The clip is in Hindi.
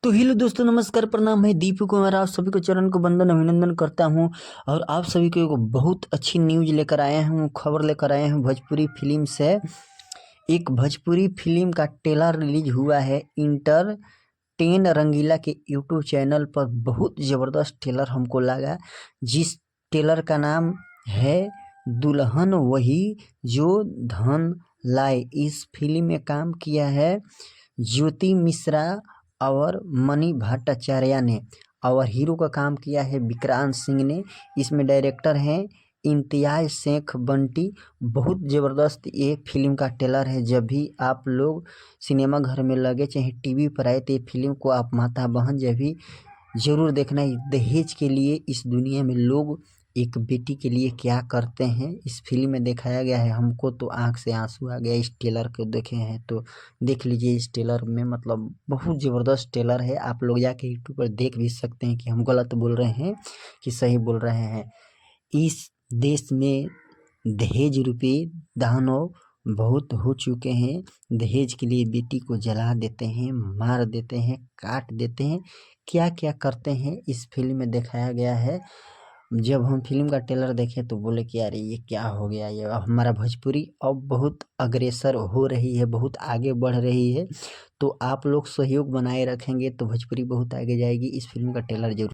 तो हेलो दोस्तों, नमस्कार, प्रणाम। मैं दीपू कुमार आप सभी को चरण को वंदन अभिनंदन करता हूं। और आप सभी को एक बहुत अच्छी न्यूज लेकर आए हूं, खबर लेकर आए हैं भोजपुरी फिल्म से। एक भोजपुरी फिल्म का ट्रेलर रिलीज हुआ है इंटर 10 रंगीला के यूट्यूब चैनल पर। बहुत ज़बरदस्त ट्रेलर हमको लगा, जिस ट्रेलर का नाम है दुल्हन वही जो धन लाए। इस फिल्म में काम किया है ज्योति मिश्रा और मणि भट्टाचार्य ने, और हीरो का काम किया है विक्रांत सिंह ने। इसमें डायरेक्टर हैं इम्तियाज शेख बंटी। बहुत ज़बरदस्त ये फिल्म का ट्रेलर है। जब भी आप लोग सिनेमा घर में लगे चाहे टीवी पर आए तो ये फिल्म को आप माता बहन जब भी ज़रूर देखना। दहेज के लिए इस दुनिया में लोग एक बेटी के लिए क्या करते हैं, इस फिल्म में दिखाया गया है। हमको तो आंख से आंसू आ गया इस ट्रेलर को देखे हैं तो। देख लीजिए इस ट्रेलर में, मतलब बहुत ज़बरदस्त ट्रेलर है। आप लोग जाके यूट्यूब पर देख भी सकते हैं कि हम गलत बोल रहे हैं कि सही बोल रहे हैं। इस देश में दहेज रूपी दानव बहुत हो चुके हैं। दहेज के लिए बेटी को जला देते हैं, मार देते हैं, काट देते हैं, क्या क्या करते हैं इस फिल्म में दिखाया गया है। जब हम फिल्म का ट्रेलर देखे तो बोले कि यार ये क्या हो गया, ये अब हमारा भोजपुरी अब बहुत अग्रसर हो रही है, बहुत आगे बढ़ रही है। तो आप लोग सहयोग बनाए रखेंगे तो भोजपुरी बहुत आगे जाएगी। इस फिल्म का ट्रेलर जरूर